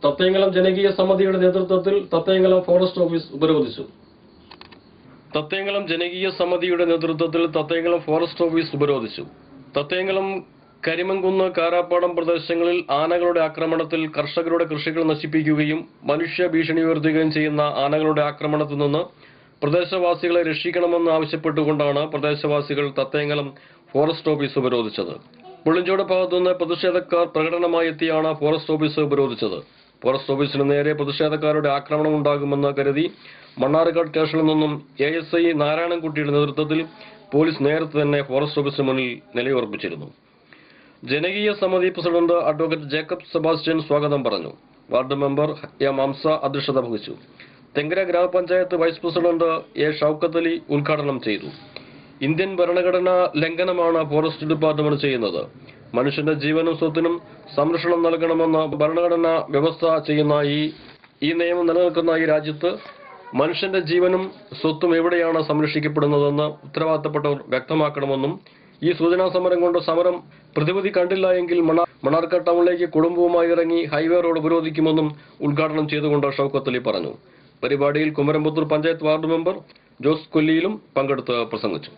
തത്തയങ്കലം ജനകീയ സമിതിയുടെ നേതൃത്വത്തിൽ തത്തയങ്കലം ഫോറസ്റ്റ് ഓഫീസ് ഉപരോധിച്ചു. തത്തയങ്കലം ജനകീയ സമിതിയുടെ നേതൃത്വത്തിൽ തത്തയങ്കലം ഫോറസ്റ്റ് ഓഫീസ് ഉപരോധിച്ചു. തത്തയങ്കലം കരിമങ്കുന്ന് കാരാപ്പാടം പ്രദേശങ്ങളിൽ ആനകളുടെ ആക്രമണത്തിൽ കർഷകരുടെ കൃഷികൾ നശിപ്പിക്കുകയും മനുഷ്യ ഭീഷണി ഉയർത്തുകയും ചെയ്യുന്ന ആനകളുടെ ആക്രമണത്തിൽ നിന്ന് പ്രദേശവാസികളെ രക്ഷിക്കണമെന്ന് ആവശ്യപ്പെട്ടുകൊണ്ടാണ് പ്രദേശവാസികൾ തത്തയങ്കലം ഫോറസ്റ്റ് ഓഫീസ് ഉപരോധിച്ചത്. പുളിഞ്ചോട് ഭാഗത്തുനിന്ന് പ്രതിഷേധക്കാർ പ്രകടനമായി എത്തിയാണ് ഫോറസ്റ്റ് ഓഫീസ് ഉപരോധിച്ചത്. ഫോറസ്റ്റ് ഓഫീസിന് നേരെ പ്രതിഷേധക്കാരുടെ ആക്രമണം ഉണ്ടാകുമെന്ന് കരുതി മണ്ണാർക്കാട് സ്റ്റേഷനിൽ നിന്നും ASI നാരായണൻകുട്ടിയുടെ നേതൃത്വത്തിൽ പോലീസ് നേരത്തെ തന്നെ ഫോറസ്റ്റ് ഓഫീസിന് മുന്നിൽ നിലയുറപ്പിച്ചിരുന്നു. ജനകീയ സമിതി പ്രസിഡന്റ് അഡ്വക്കേറ്റ് ജേക്കബ് സെബാസ്റ്റ്യൻ സ്വാഗതം പറഞ്ഞു. Ward member M. ഹംസ അധ്യക്ഷത വഹിച്ചു. തെങ്കര ഗ്രാമപഞ്ചായത്ത് vice president A. Shoukath Ali ഉദ്ഘാടനം ചെയ്തു. ഇന്ത്യൻ ഭരണഘടനാ ലംഘനമാണ് ഫോറസ്റ്റ് ഡിപ്പാർട്ട്മെന്റ് ചെയ്യുന്നത്. മനുഷ്യന്റെ ജീവനും സ്വത്തിനും സംരക്ഷണം നൽകണമെന്ന് ഭരണഘടനാ വ്യവസ്ഥ ചെയ്യുന്ന ഈ നിയമം നിലനിൽക്കുന്ന ഈ രാജ്യത്ത് മനുഷ്യന്റെ ജീവനും സ്വത്തും എവിടെയാണ് സംരക്ഷിക്കപ്പെടുന്നതെന്ന് ഉത്തരവാദിത്തപ്പെട്ടവർ വ്യക്തമാക്കണമെന്നും ഈ സൂചനാ സമരം കൊണ്ട് സമരം പ്രതിവിധി കണ്ടില്ല എങ്കിൽ മണ്ണാർക്കാട് ടൗണിലേക്ക് കുടുംബവുമായി ഇറങ്ങി ഹൈവേ റോഡ് ഉപരോധിക്കുമെന്നും ഉദ്ഘാടനം ചെയ്തുകൊണ്ട് ഷൌക്കത്ത് അലി പറഞ്ഞു. പരിപാടിയിൽ കുമരംപുത്തൂർ പഞ്ചായത്ത് വാർഡ് മെമ്പർ ജോസ് കൊല്ലിയിലും പങ്കെടുത്ത് പ്രസംഗിച്ചു.